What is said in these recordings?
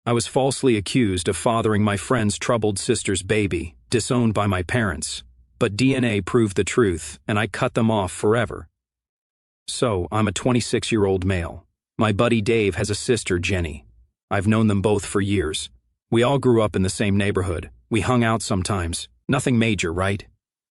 I was falsely accused of fathering my friend's troubled sister's baby, disowned by my parents. But DNA proved the truth, and I cut them off forever. So, I'm a 26-year-old male. My buddy Dave has a sister, Jenny. I've known them both for years. We all grew up in the same neighborhood. We hung out sometimes. Nothing major, right?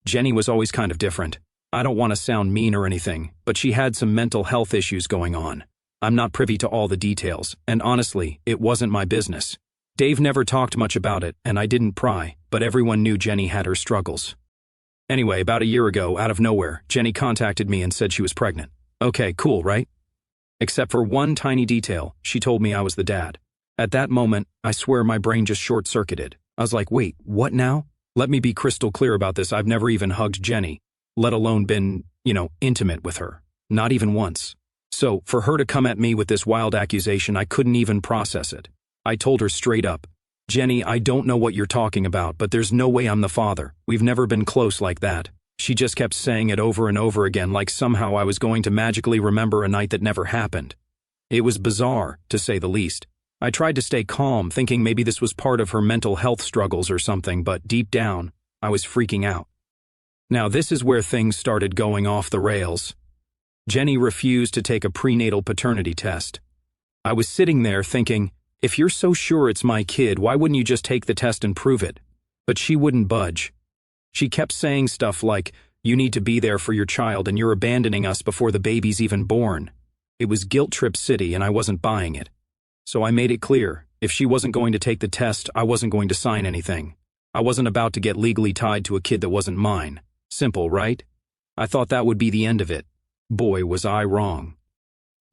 Jenny was always kind of different. I don't want to sound mean or anything, but she had some mental health issues going on. I'm not privy to all the details, and honestly, it wasn't my business. Dave never talked much about it, and I didn't pry, but everyone knew Jenny had her struggles. Anyway, about a year ago, out of nowhere, Jenny contacted me and said she was pregnant. Okay, cool, right? Except for one tiny detail, she told me I was the dad. At that moment, I swear my brain just short-circuited. I was like, wait, what now? Let me be crystal clear about this. I've never even hugged Jenny, let alone been, intimate with her. Not even once. So, for her to come at me with this wild accusation, I couldn't even process it. I told her straight up, Jenny, I don't know what you're talking about, but there's no way I'm the father. We've never been close like that. She just kept saying it over and over again, like somehow I was going to magically remember a night that never happened. It was bizarre, to say the least. I tried to stay calm, thinking maybe this was part of her mental health struggles or something, but deep down, I was freaking out. Now this is where things started going off the rails. Jenny refused to take a prenatal paternity test. I was sitting there thinking, if you're so sure it's my kid, why wouldn't you just take the test and prove it? But she wouldn't budge. She kept saying stuff like, you need to be there for your child and you're abandoning us before the baby's even born. It was guilt trip city and I wasn't buying it. So I made it clear, if she wasn't going to take the test, I wasn't going to sign anything. I wasn't about to get legally tied to a kid that wasn't mine. Simple, right? I thought that would be the end of it. Boy, was I wrong.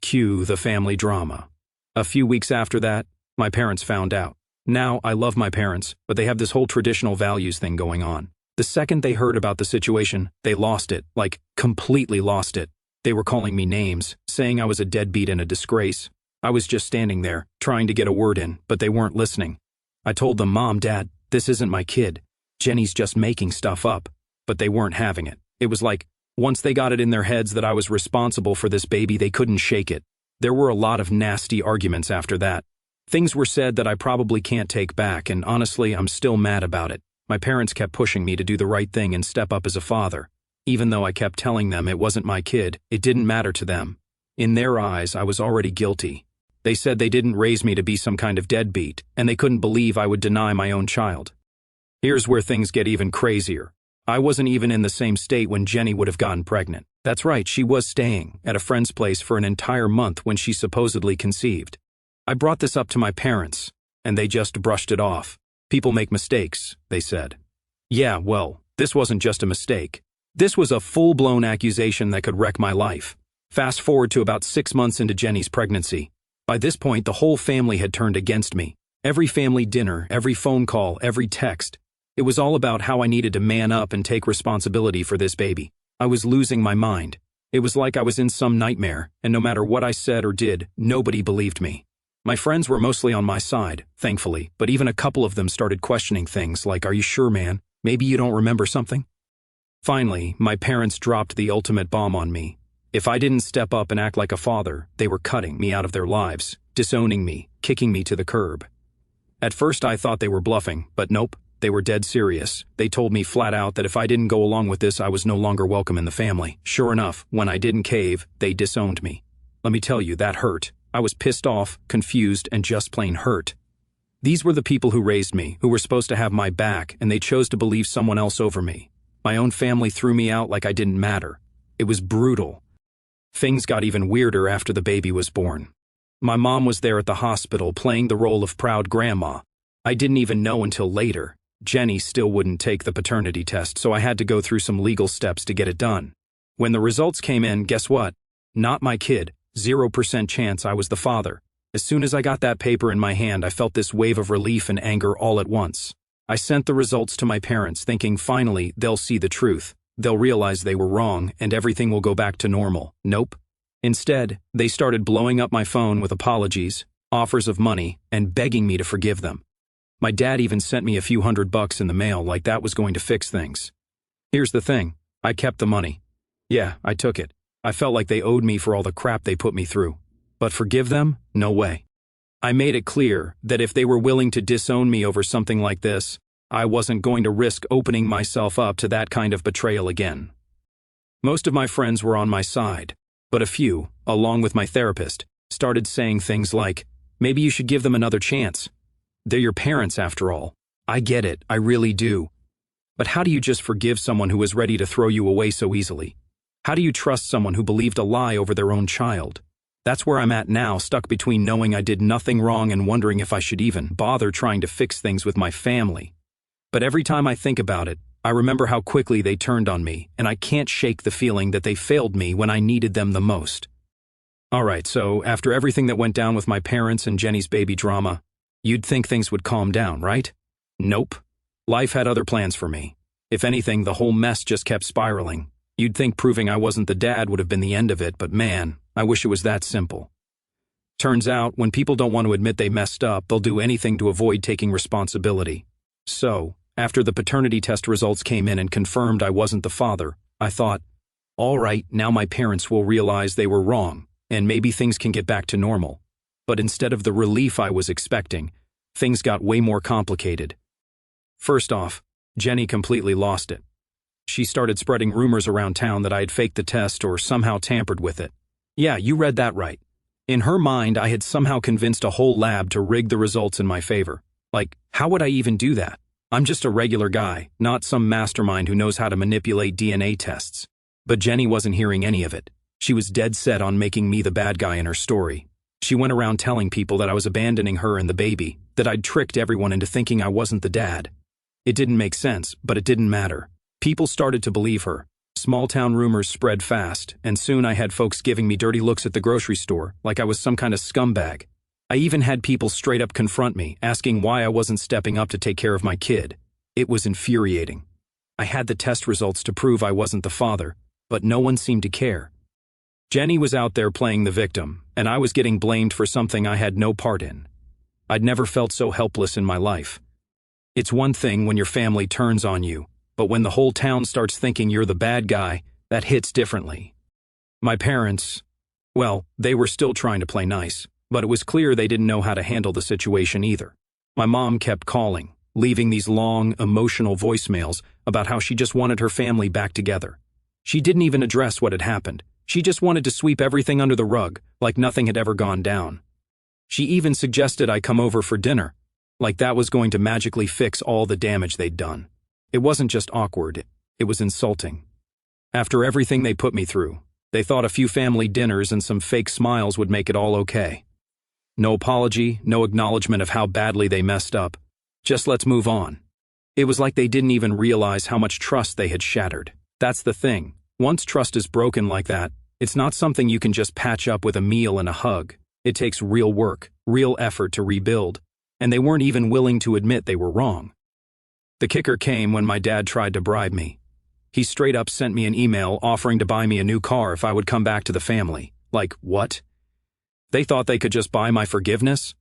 Cue the family drama. A few weeks after that, my parents found out. Now, I love my parents, but they have this whole traditional values thing going on. The second they heard about the situation, they lost it, like completely lost it. They were calling me names, saying I was a deadbeat and a disgrace. I was just standing there, trying to get a word in, but they weren't listening. I told them, Mom, Dad, this isn't my kid. Jenny's just making stuff up. But they weren't having it. It was like, once they got it in their heads that I was responsible for this baby, they couldn't shake it. There were a lot of nasty arguments after that. Things were said that I probably can't take back, and honestly, I'm still mad about it. My parents kept pushing me to do the right thing and step up as a father. Even though I kept telling them it wasn't my kid, it didn't matter to them. In their eyes, I was already guilty. They said they didn't raise me to be some kind of deadbeat, and they couldn't believe I would deny my own child. Here's where things get even crazier. I wasn't even in the same state when Jenny would have gotten pregnant. That's right, she was staying at a friend's place for an entire month when she supposedly conceived. I brought this up to my parents, and they just brushed it off. People make mistakes, they said. Yeah, well, this wasn't just a mistake. This was a full-blown accusation that could wreck my life. Fast forward to about 6 months into Jenny's pregnancy. By this point, the whole family had turned against me. Every family dinner, every phone call, every text. It was all about how I needed to man up and take responsibility for this baby. I was losing my mind. It was like I was in some nightmare, and no matter what I said or did, nobody believed me. My friends were mostly on my side, thankfully, but even a couple of them started questioning things like, are you sure, man? Maybe you don't remember something? Finally, my parents dropped the ultimate bomb on me. If I didn't step up and act like a father, they were cutting me out of their lives, disowning me, kicking me to the curb. At first I thought they were bluffing, but nope, they were dead serious. They told me flat out that if I didn't go along with this, I was no longer welcome in the family. Sure enough, when I didn't cave, they disowned me. Let me tell you, that hurt. I was pissed off, confused, and just plain hurt. These were the people who raised me, who were supposed to have my back, and they chose to believe someone else over me. My own family threw me out like I didn't matter. It was brutal. Things got even weirder after the baby was born. My mom was there at the hospital playing the role of proud grandma. I didn't even know until later. Jenny still wouldn't take the paternity test, so I had to go through some legal steps to get it done. When the results came in, guess what? Not my kid. 0% chance I was the father. As soon as I got that paper in my hand, I felt this wave of relief and anger all at once. I sent the results to my parents, thinking finally they'll see the truth. They'll realize they were wrong and everything will go back to normal. Nope. Instead, they started blowing up my phone with apologies, offers of money, and begging me to forgive them. My dad even sent me a few $100 in the mail like that was going to fix things. Here's the thing. I kept the money. Yeah, I took it. I felt like they owed me for all the crap they put me through. But forgive them? No way. I made it clear that if they were willing to disown me over something like this, I wasn't going to risk opening myself up to that kind of betrayal again. Most of my friends were on my side, but a few, along with my therapist, started saying things like, maybe you should give them another chance. They're your parents after all. I get it, I really do. But how do you just forgive someone who was ready to throw you away so easily? How do you trust someone who believed a lie over their own child? That's where I'm at now, stuck between knowing I did nothing wrong and wondering if I should even bother trying to fix things with my family. But every time I think about it, I remember how quickly they turned on me, and I can't shake the feeling that they failed me when I needed them the most. Alright, so after everything that went down with my parents and Jenny's baby drama, you'd think things would calm down, right? Nope. Life had other plans for me. If anything, the whole mess just kept spiraling. You'd think proving I wasn't the dad would have been the end of it, but man, I wish it was that simple. Turns out, when people don't want to admit they messed up, they'll do anything to avoid taking responsibility. So, after the paternity test results came in and confirmed I wasn't the father, I thought, all right, now my parents will realize they were wrong, and maybe things can get back to normal. But instead of the relief I was expecting, things got way more complicated. First off, Jenny completely lost it. She started spreading rumors around town that I had faked the test or somehow tampered with it. Yeah, you read that right. In her mind, I had somehow convinced a whole lab to rig the results in my favor. Like, how would I even do that? I'm just a regular guy, not some mastermind who knows how to manipulate DNA tests. But Jenny wasn't hearing any of it. She was dead set on making me the bad guy in her story. She went around telling people that I was abandoning her and the baby, that I'd tricked everyone into thinking I wasn't the dad. It didn't make sense, but it didn't matter. People started to believe her. Small-town rumors spread fast, and soon I had folks giving me dirty looks at the grocery store, like I was some kind of scumbag. I even had people straight up confront me, asking why I wasn't stepping up to take care of my kid. It was infuriating. I had the test results to prove I wasn't the father, but no one seemed to care. Jenny was out there playing the victim, and I was getting blamed for something I had no part in. I'd never felt so helpless in my life. It's one thing when your family turns on you, but when the whole town starts thinking you're the bad guy, that hits differently. My parents, well, they were still trying to play nice, but it was clear they didn't know how to handle the situation either. My mom kept calling, leaving these long, emotional voicemails about how she just wanted her family back together. She didn't even address what had happened. She just wanted to sweep everything under the rug, like nothing had ever gone down. She even suggested I come over for dinner, like that was going to magically fix all the damage they'd done. It wasn't just awkward, it was insulting. After everything they put me through, they thought a few family dinners and some fake smiles would make it all okay. No apology, no acknowledgement of how badly they messed up. Just let's move on. It was like they didn't even realize how much trust they had shattered. That's the thing. Once trust is broken like that, it's not something you can just patch up with a meal and a hug. It takes real work, real effort to rebuild, and they weren't even willing to admit they were wrong. The kicker came when my dad tried to bribe me. He straight up sent me an email offering to buy me a new car if I would come back to the family. Like, what? They thought they could just buy my forgiveness?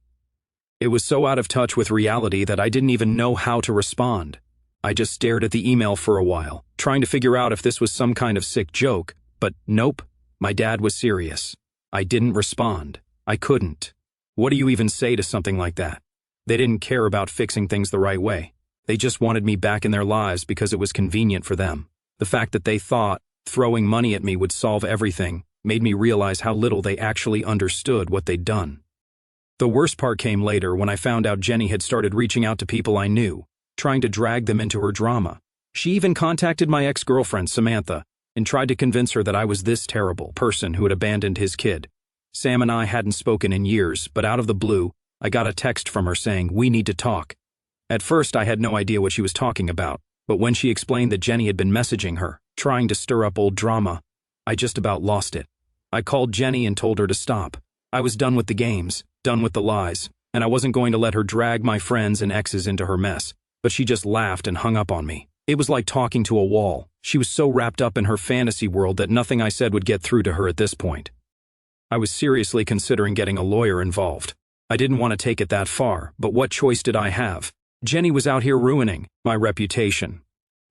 It was so out of touch with reality that I didn't even know how to respond. I just stared at the email for a while, trying to figure out if this was some kind of sick joke, but nope, my dad was serious. I didn't respond. I couldn't. What do you even say to something like that? They didn't care about fixing things the right way. They just wanted me back in their lives because it was convenient for them. The fact that they thought throwing money at me would solve everything made me realize how little they actually understood what they'd done. The worst part came later when I found out Jenny had started reaching out to people I knew, trying to drag them into her drama. She even contacted my ex-girlfriend, Samantha, and tried to convince her that I was this terrible person who had abandoned his kid. Sam and I hadn't spoken in years, but out of the blue, I got a text from her saying, "We need to talk." At first, I had no idea what she was talking about, but when she explained that Jenny had been messaging her, trying to stir up old drama, I just about lost it. I called Jenny and told her to stop. I was done with the games, done with the lies, and I wasn't going to let her drag my friends and exes into her mess, but she just laughed and hung up on me. It was like talking to a wall. She was so wrapped up in her fantasy world that nothing I said would get through to her at this point. I was seriously considering getting a lawyer involved. I didn't want to take it that far, but what choice did I have? Jenny was out here ruining my reputation.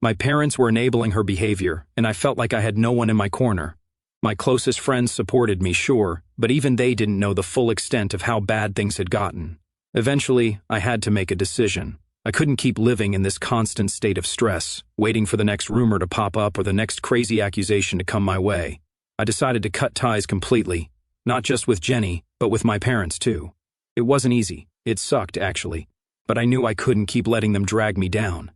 My parents were enabling her behavior, and I felt like I had no one in my corner. My closest friends supported me, sure, but even they didn't know the full extent of how bad things had gotten. Eventually, I had to make a decision. I couldn't keep living in this constant state of stress, waiting for the next rumor to pop up or the next crazy accusation to come my way. I decided to cut ties completely, not just with Jenny, but with my parents too. It wasn't easy. It sucked, actually, but I knew I couldn't keep letting them drag me down.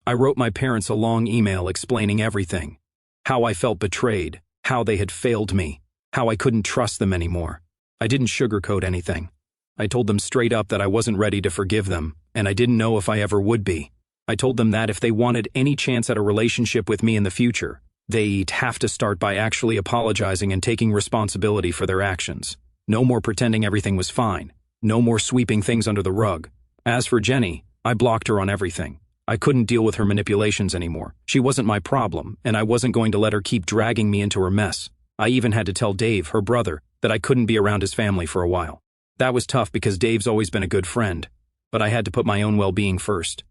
I wrote my parents a long email explaining everything. How I felt betrayed, how they had failed me, how I couldn't trust them anymore. I didn't sugarcoat anything. I told them straight up that I wasn't ready to forgive them, and I didn't know if I ever would be. I told them that if they wanted any chance at a relationship with me in the future, they'd have to start by actually apologizing and taking responsibility for their actions. No more pretending everything was fine. No more sweeping things under the rug. As for Jenny, I blocked her on everything. I couldn't deal with her manipulations anymore. She wasn't my problem, and I wasn't going to let her keep dragging me into her mess. I even had to tell Dave, her brother, that I couldn't be around his family for a while. That was tough because Dave's always been a good friend, but I had to put my own well-being first.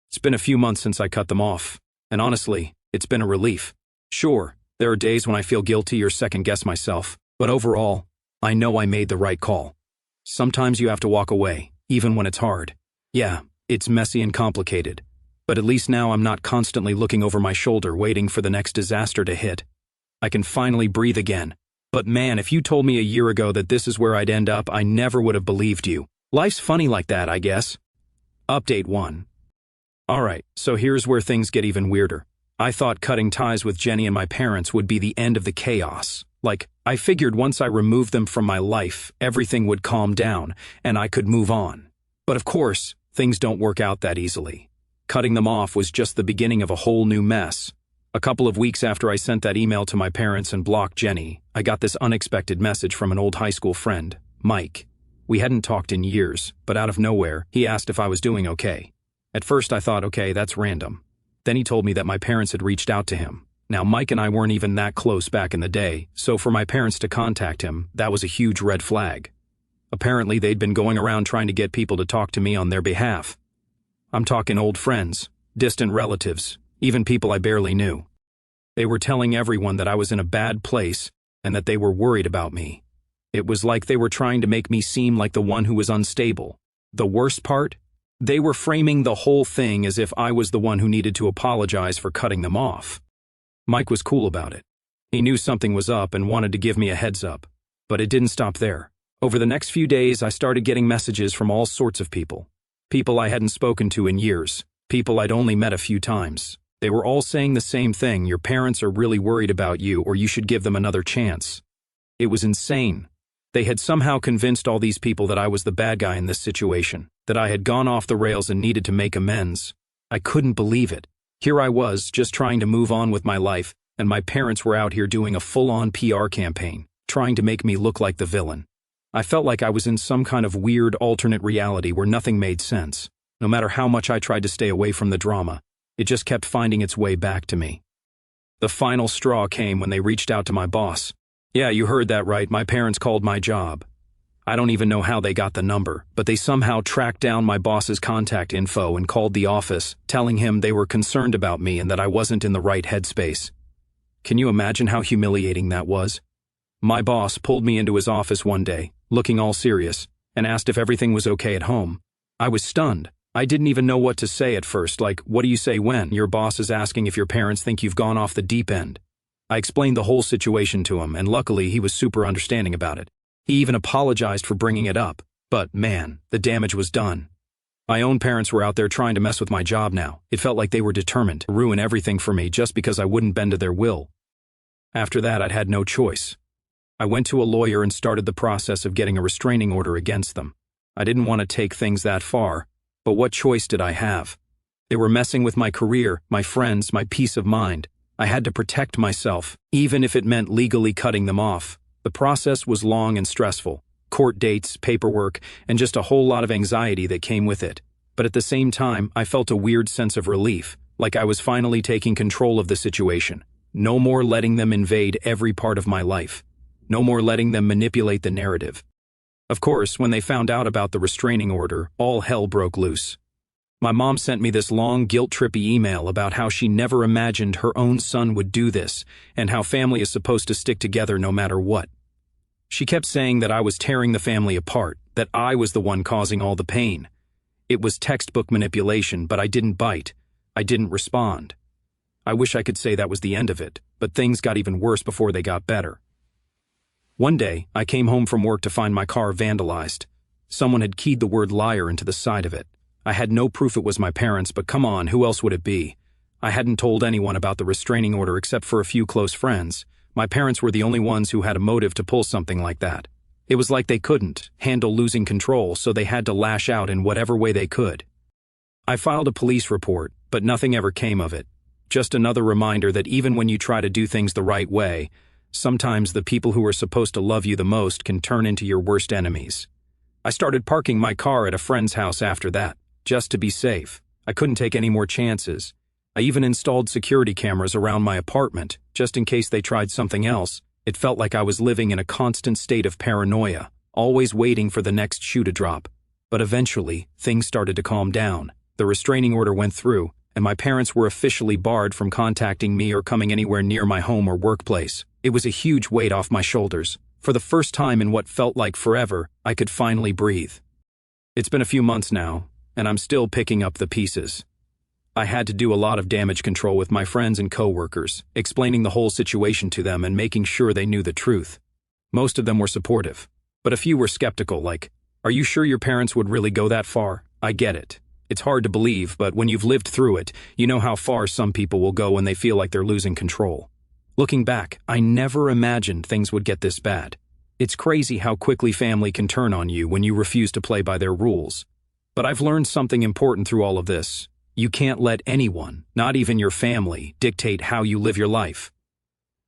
It's been a few months since I cut them off, and honestly, it's been a relief. Sure, there are days when I feel guilty or second-guess myself, but overall, I know I made the right call. Sometimes you have to walk away, even when it's hard. Yeah, it's messy and complicated, but at least now I'm not constantly looking over my shoulder waiting for the next disaster to hit. I can finally breathe again. But man, if you told me a year ago that this is where I'd end up, I never would have believed you. Life's funny like that, I guess. Update 1. Alright, so here's where things get even weirder. I thought cutting ties with Jenny and my parents would be the end of the chaos. Like, I figured once I removed them from my life, everything would calm down, and I could move on. But of course, things don't work out that easily. Cutting them off was just the beginning of a whole new mess. A couple of weeks after I sent that email to my parents and blocked Jenny, I got this unexpected message from an old high school friend, Mike. We hadn't talked in years, but out of nowhere, he asked if I was doing okay. At first I thought, okay, that's random. Then he told me that my parents had reached out to him. Now, Mike and I weren't even that close back in the day, so for my parents to contact him, that was a huge red flag. Apparently, they'd been going around trying to get people to talk to me on their behalf. I'm talking old friends, distant relatives, even people I barely knew. They were telling everyone that I was in a bad place and that they were worried about me. It was like they were trying to make me seem like the one who was unstable. The worst part? They were framing the whole thing as if I was the one who needed to apologize for cutting them off. Mike was cool about it. He knew something was up and wanted to give me a heads up. But it didn't stop there. Over the next few days, I started getting messages from all sorts of people. People I hadn't spoken to in years. People I'd only met a few times. They were all saying the same thing: your parents are really worried about you, or you should give them another chance. It was insane. They had somehow convinced all these people that I was the bad guy in this situation, that I had gone off the rails and needed to make amends. I couldn't believe it. Here I was, just trying to move on with my life, and my parents were out here doing a full-on PR campaign, trying to make me look like the villain. I felt like I was in some kind of weird alternate reality where nothing made sense. No matter how much I tried to stay away from the drama, it just kept finding its way back to me. The final straw came when they reached out to my boss. Yeah, you heard that right, my parents called my job. I don't even know how they got the number, but they somehow tracked down my boss's contact info and called the office, telling him they were concerned about me and that I wasn't in the right headspace. Can you imagine how humiliating that was? My boss pulled me into his office one day, looking all serious, and asked if everything was okay at home. I was stunned. I didn't even know what to say at first, like, what do you say when your boss is asking if your parents think you've gone off the deep end? I explained the whole situation to him, and luckily he was super understanding about it. He even apologized for bringing it up, but man, the damage was done. My own parents were out there trying to mess with my job now. It felt like they were determined to ruin everything for me just because I wouldn't bend to their will. After that, I'd had no choice. I went to a lawyer and started the process of getting a restraining order against them. I didn't want to take things that far, but what choice did I have? They were messing with my career, my friends, my peace of mind. I had to protect myself, even if it meant legally cutting them off. The process was long and stressful. Court dates, paperwork, and just a whole lot of anxiety that came with it. But at the same time, I felt a weird sense of relief, like I was finally taking control of the situation. No more letting them invade every part of my life. No more letting them manipulate the narrative. Of course, when they found out about the restraining order, all hell broke loose. My mom sent me this long, guilt-trippy email about how she never imagined her own son would do this and how family is supposed to stick together no matter what. She kept saying that I was tearing the family apart, that I was the one causing all the pain. It was textbook manipulation, but I didn't bite. I didn't respond. I wish I could say that was the end of it, but things got even worse before they got better. One day, I came home from work to find my car vandalized. Someone had keyed the word liar into the side of it. I had no proof it was my parents, but come on, who else would it be? I hadn't told anyone about the restraining order except for a few close friends. My parents were the only ones who had a motive to pull something like that. It was like they couldn't handle losing control, so they had to lash out in whatever way they could. I filed a police report, but nothing ever came of it. Just another reminder that even when you try to do things the right way, sometimes the people who are supposed to love you the most can turn into your worst enemies. I started parking my car at a friend's house after that, just to be safe. I couldn't take any more chances. I even installed security cameras around my apartment, just in case they tried something else. It felt like I was living in a constant state of paranoia, always waiting for the next shoe to drop. But eventually, things started to calm down. The restraining order went through, and my parents were officially barred from contacting me or coming anywhere near my home or workplace. It was a huge weight off my shoulders. For the first time in what felt like forever, I could finally breathe. It's been a few months now, and I'm still picking up the pieces. I had to do a lot of damage control with my friends and coworkers, explaining the whole situation to them and making sure they knew the truth. Most of them were supportive, but a few were skeptical, like, "Are you sure your parents would really go that far?" I get it. It's hard to believe, but when you've lived through it, you know how far some people will go when they feel like they're losing control. Looking back, I never imagined things would get this bad. It's crazy how quickly family can turn on you when you refuse to play by their rules. But I've learned something important through all of this. You can't let anyone, not even your family, dictate how you live your life.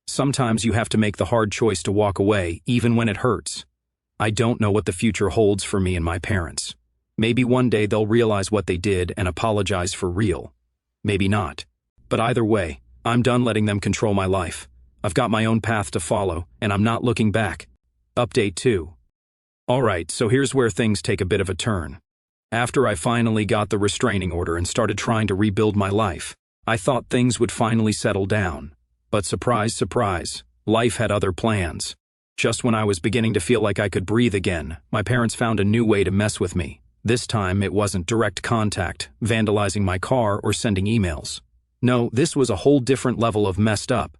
Sometimes you have to make the hard choice to walk away, even when it hurts. I don't know what the future holds for me and my parents. Maybe one day they'll realize what they did and apologize for real. Maybe not. But either way, I'm done letting them control my life. I've got my own path to follow, and I'm not looking back. Update 2. Alright, so here's where things take a bit of a turn. After I finally got the restraining order and started trying to rebuild my life, I thought things would finally settle down. But surprise, surprise, life had other plans. Just when I was beginning to feel like I could breathe again, my parents found a new way to mess with me. This time, it wasn't direct contact, vandalizing my car, or sending emails. No, this was a whole different level of messed up.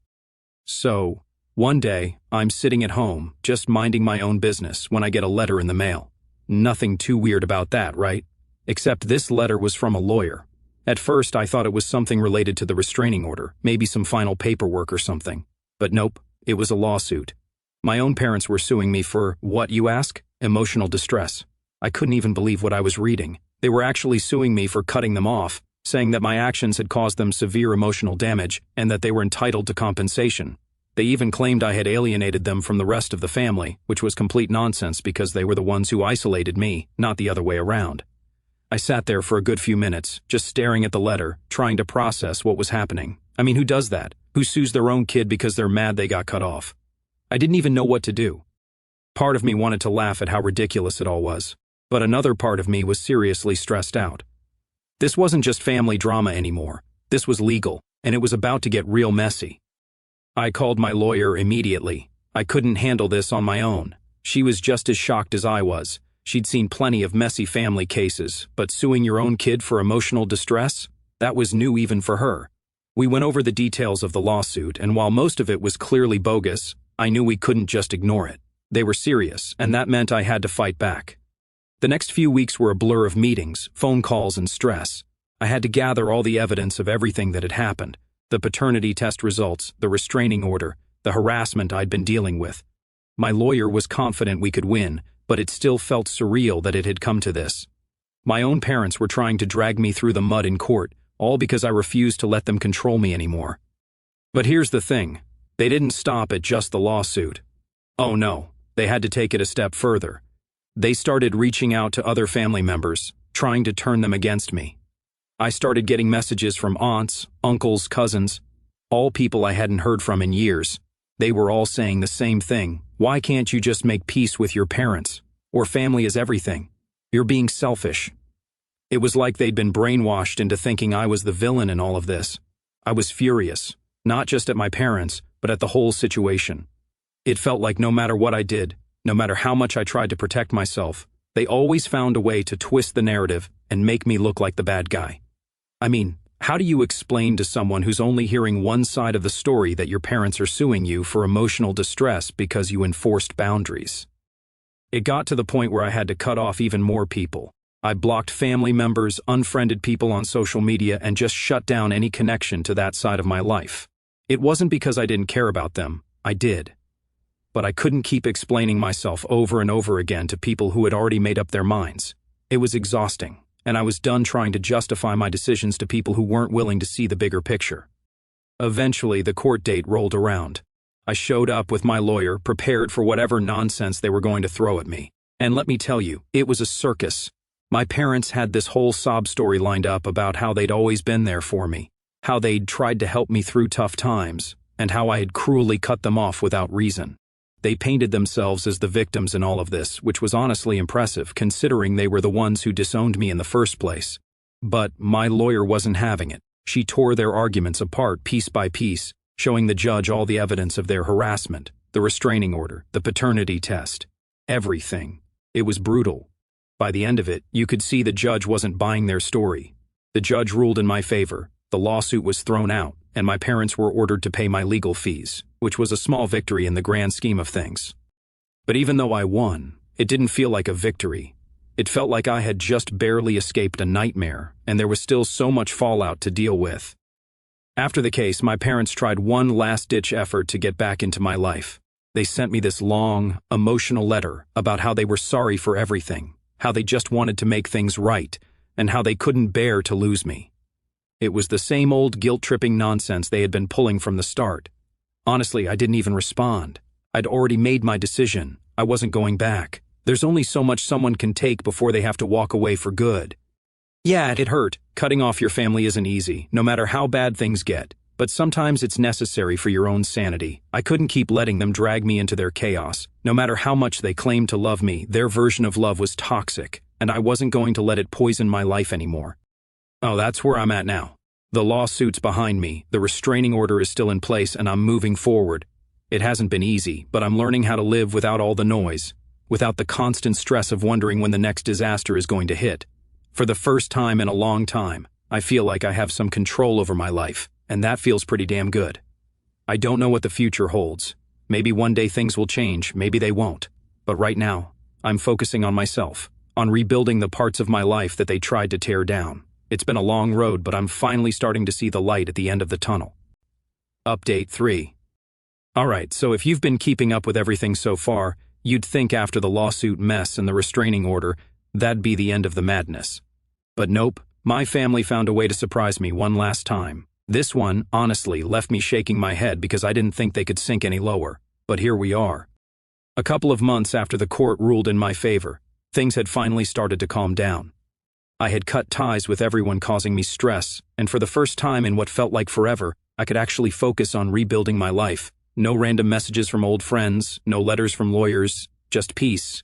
So, one day, I'm sitting at home, just minding my own business, when I get a letter in the mail. Nothing too weird about that, right? Except this letter was from a lawyer. At first, I thought it was something related to the restraining order, maybe some final paperwork or something. But nope, it was a lawsuit. My own parents were suing me for, what, you ask? Emotional distress. I couldn't even believe what I was reading. They were actually suing me for cutting them off, saying that my actions had caused them severe emotional damage and that they were entitled to compensation. They even claimed I had alienated them from the rest of the family, which was complete nonsense because they were the ones who isolated me, not the other way around. I sat there for a good few minutes, just staring at the letter, trying to process what was happening. I mean, who does that? Who sues their own kid because they're mad they got cut off? I didn't even know what to do. Part of me wanted to laugh at how ridiculous it all was, but another part of me was seriously stressed out. This wasn't just family drama anymore. This was legal, and it was about to get real messy. I called my lawyer immediately. I couldn't handle this on my own. She was just as shocked as I was. She'd seen plenty of messy family cases, but suing your own kid for emotional distress? That was new even for her. We went over the details of the lawsuit, and while most of it was clearly bogus, I knew we couldn't just ignore it. They were serious, and that meant I had to fight back. The next few weeks were a blur of meetings, phone calls, and stress. I had to gather all the evidence of everything that had happened. The paternity test results, the restraining order, the harassment I'd been dealing with. My lawyer was confident we could win, but it still felt surreal that it had come to this. My own parents were trying to drag me through the mud in court, all because I refused to let them control me anymore. But here's the thing. They didn't stop at just the lawsuit. Oh no, they had to take it a step further. They started reaching out to other family members, trying to turn them against me. I started getting messages from aunts, uncles, cousins, all people I hadn't heard from in years. They were all saying the same thing. Why can't you just make peace with your parents? Or family is everything. You're being selfish. It was like they'd been brainwashed into thinking I was the villain in all of this. I was furious, not just at my parents, but at the whole situation. It felt like no matter what I did, no matter how much I tried to protect myself, they always found a way to twist the narrative and make me look like the bad guy. I mean, how do you explain to someone who's only hearing one side of the story that your parents are suing you for emotional distress because you enforced boundaries? It got to the point where I had to cut off even more people. I blocked family members, unfriended people on social media, and just shut down any connection to that side of my life. It wasn't because I didn't care about them. I did. But I couldn't keep explaining myself over and over again to people who had already made up their minds. It was exhausting, and I was done trying to justify my decisions to people who weren't willing to see the bigger picture. Eventually, the court date rolled around. I showed up with my lawyer, prepared for whatever nonsense they were going to throw at me. And let me tell you, it was a circus. My parents had this whole sob story lined up about how they'd always been there for me, how they'd tried to help me through tough times, and how I had cruelly cut them off without reason. They painted themselves as the victims in all of this, which was honestly impressive, considering they were the ones who disowned me in the first place. But my lawyer wasn't having it. She tore their arguments apart piece by piece, showing the judge all the evidence of their harassment, the restraining order, the paternity test, everything. It was brutal. By the end of it, you could see the judge wasn't buying their story. The judge ruled in my favor, the lawsuit was thrown out, and my parents were ordered to pay my legal fees, which was a small victory in the grand scheme of things. But even though I won, it didn't feel like a victory. It felt like I had just barely escaped a nightmare, and there was still so much fallout to deal with. After the case, my parents tried one last-ditch effort to get back into my life. They sent me this long, emotional letter about how they were sorry for everything, how they just wanted to make things right, and how they couldn't bear to lose me. It was the same old guilt-tripping nonsense they had been pulling from the start. Honestly, I didn't even respond. I'd already made my decision. I wasn't going back. There's only so much someone can take before they have to walk away for good. Yeah, it hurt. Cutting off your family isn't easy, no matter how bad things get. But sometimes it's necessary for your own sanity. I couldn't keep letting them drag me into their chaos. No matter how much they claimed to love me, their version of love was toxic, and I wasn't going to let it poison my life anymore. Oh, that's where I'm at now. The lawsuit's behind me, the restraining order is still in place, and I'm moving forward. It hasn't been easy, but I'm learning how to live without all the noise, without the constant stress of wondering when the next disaster is going to hit. For the first time in a long time, I feel like I have some control over my life, and that feels pretty damn good. I don't know what the future holds. Maybe one day things will change, maybe they won't. But right now, I'm focusing on myself, on rebuilding the parts of my life that they tried to tear down. It's been a long road, but I'm finally starting to see the light at the end of the tunnel. Update 3. Alright, so if you've been keeping up with everything so far, you'd think after the lawsuit mess and the restraining order, that'd be the end of the madness. But nope, my family found a way to surprise me one last time. This one, honestly, left me shaking my head because I didn't think they could sink any lower. But here we are. A couple of months after the court ruled in my favor, things had finally started to calm down. I had cut ties with everyone causing me stress, and for the first time in what felt like forever, I could actually focus on rebuilding my life. No random messages from old friends, no letters from lawyers, just peace.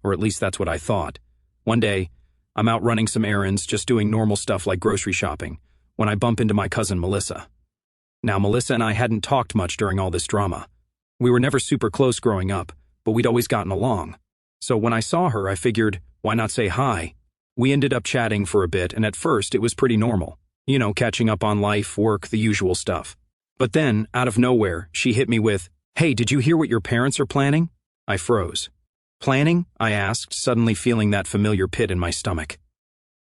Or at least that's what I thought. One day, I'm out running some errands, just doing normal stuff like grocery shopping, when I bump into my cousin Melissa. Now, Melissa and I hadn't talked much during all this drama. We were never super close growing up, but we'd always gotten along. So when I saw her, I figured, why not say hi? We ended up chatting for a bit, and at first it was pretty normal. You know, catching up on life, work, the usual stuff. But then, out of nowhere, she hit me with, "Hey, did you hear what your parents are planning?" I froze. "Planning?" I asked, suddenly feeling that familiar pit in my stomach.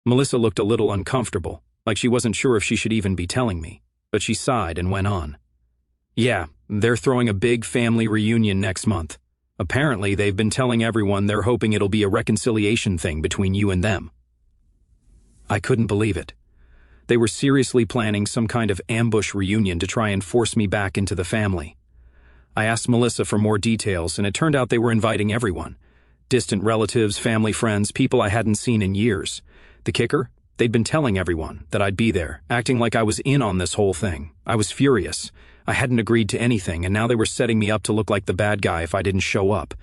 Melissa looked a little uncomfortable, like she wasn't sure if she should even be telling me, but she sighed and went on. "Yeah, they're throwing a big family reunion next month. Apparently, they've been telling everyone they're hoping it'll be a reconciliation thing between you and them." I couldn't believe it. They were seriously planning some kind of ambush reunion to try and force me back into the family. I asked Melissa for more details, and it turned out they were inviting everyone. Distant relatives, family friends, people I hadn't seen in years. The kicker? They'd been telling everyone that I'd be there, acting like I was in on this whole thing. I was furious. I hadn't agreed to anything, and now they were setting me up to look like the bad guy if I didn't show up.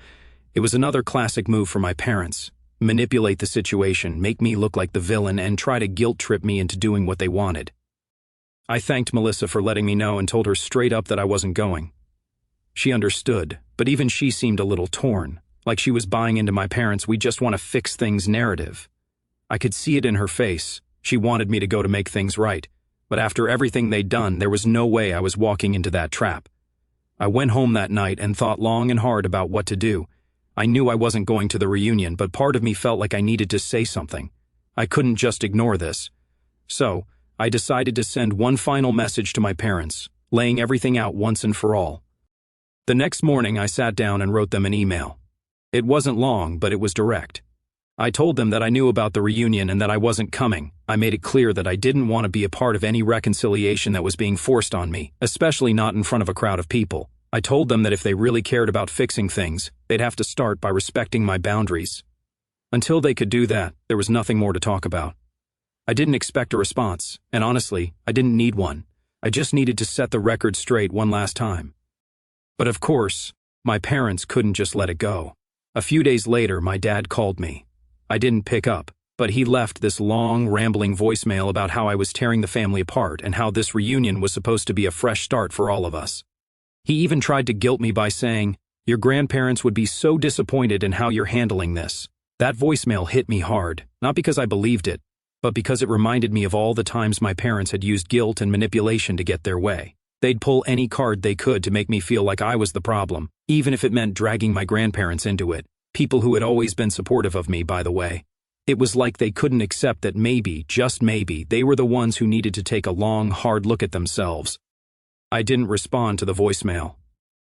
It was another classic move for my parents. manipulate the situation, make me look like the villain, and try to guilt trip me into doing what they wanted. I thanked Melissa for letting me know and told her straight up that I wasn't going. She understood, but even she seemed a little torn, like she was buying into my parents' "we just want to fix things" narrative. I could see it in her face. She wanted me to go to make things right, but after everything they'd done, there was no way I was walking into that trap. I went home that night and thought long and hard about what to do. I knew I wasn't going to the reunion, but part of me felt like I needed to say something. I couldn't just ignore this. So, I decided to send one final message to my parents, laying everything out once and for all. The next morning, I sat down and wrote them an email. It wasn't long, but it was direct. I told them that I knew about the reunion and that I wasn't coming. I made it clear that I didn't want to be a part of any reconciliation that was being forced on me, especially not in front of a crowd of people. I told them that if they really cared about fixing things, they'd have to start by respecting my boundaries. Until they could do that, there was nothing more to talk about. I didn't expect a response, and honestly, I didn't need one. I just needed to set the record straight one last time. But of course, my parents couldn't just let it go. A few days later, my dad called me. I didn't pick up, but he left this long, rambling voicemail about how I was tearing the family apart and how this reunion was supposed to be a fresh start for all of us. He even tried to guilt me by saying, "Your grandparents would be so disappointed in how you're handling this." That voicemail hit me hard, not because I believed it, but because it reminded me of all the times my parents had used guilt and manipulation to get their way. They'd pull any card they could to make me feel like I was the problem, even if it meant dragging my grandparents into it, people who had always been supportive of me, by the way. It was like they couldn't accept that maybe, just maybe, they were the ones who needed to take a long, hard look at themselves. I didn't respond to the voicemail.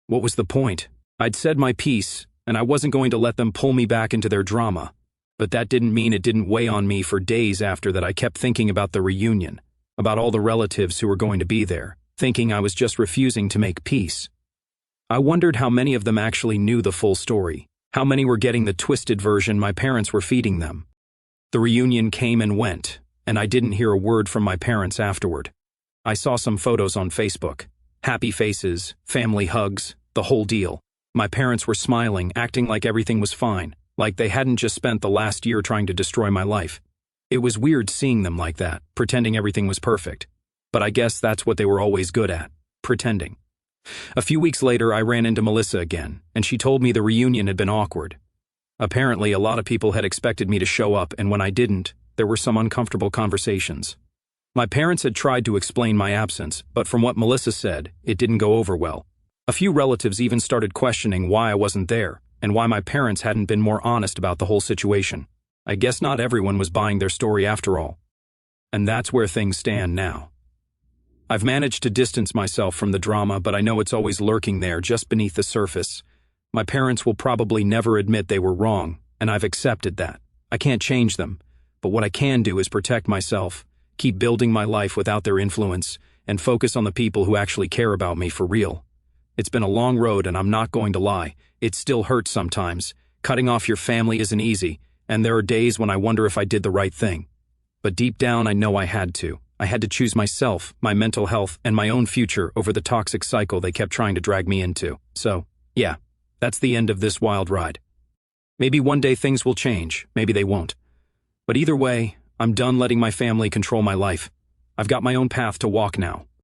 What was the point? I'd said my piece, and I wasn't going to let them pull me back into their drama. But that didn't mean it didn't weigh on me for days after that. I kept thinking about the reunion, about all the relatives who were going to be there, thinking I was just refusing to make peace. I wondered how many of them actually knew the full story, how many were getting the twisted version my parents were feeding them. The reunion came and went, and I didn't hear a word from my parents afterward. I saw some photos on Facebook. Happy faces, family hugs, the whole deal. My parents were smiling, acting like everything was fine, like they hadn't just spent the last year trying to destroy my life. It was weird seeing them like that, pretending everything was perfect. But I guess that's what they were always good at, pretending. A few weeks later, I ran into Melissa again, and she told me the reunion had been awkward. Apparently, a lot of people had expected me to show up, and when I didn't, there were some uncomfortable conversations. My parents had tried to explain my absence, but from what Melissa said, it didn't go over well. A few relatives even started questioning why I wasn't there, and why my parents hadn't been more honest about the whole situation. I guess not everyone was buying their story after all. And that's where things stand now. I've managed to distance myself from the drama, but I know it's always lurking there, just beneath the surface. My parents will probably never admit they were wrong, and I've accepted that. I can't change them, but what I can do is protect myself, keep building my life without their influence, and focus on the people who actually care about me for real. It's been a long road, and I'm not going to lie. It still hurts sometimes. Cutting off your family isn't easy, and there are days when I wonder if I did the right thing. But deep down, I know I had to. I had to choose myself, my mental health, and my own future over the toxic cycle they kept trying to drag me into. So, yeah, that's the end of this wild ride. Maybe one day things will change, maybe they won't. But either way, I'm done letting my family control my life. I've got my own path to walk now.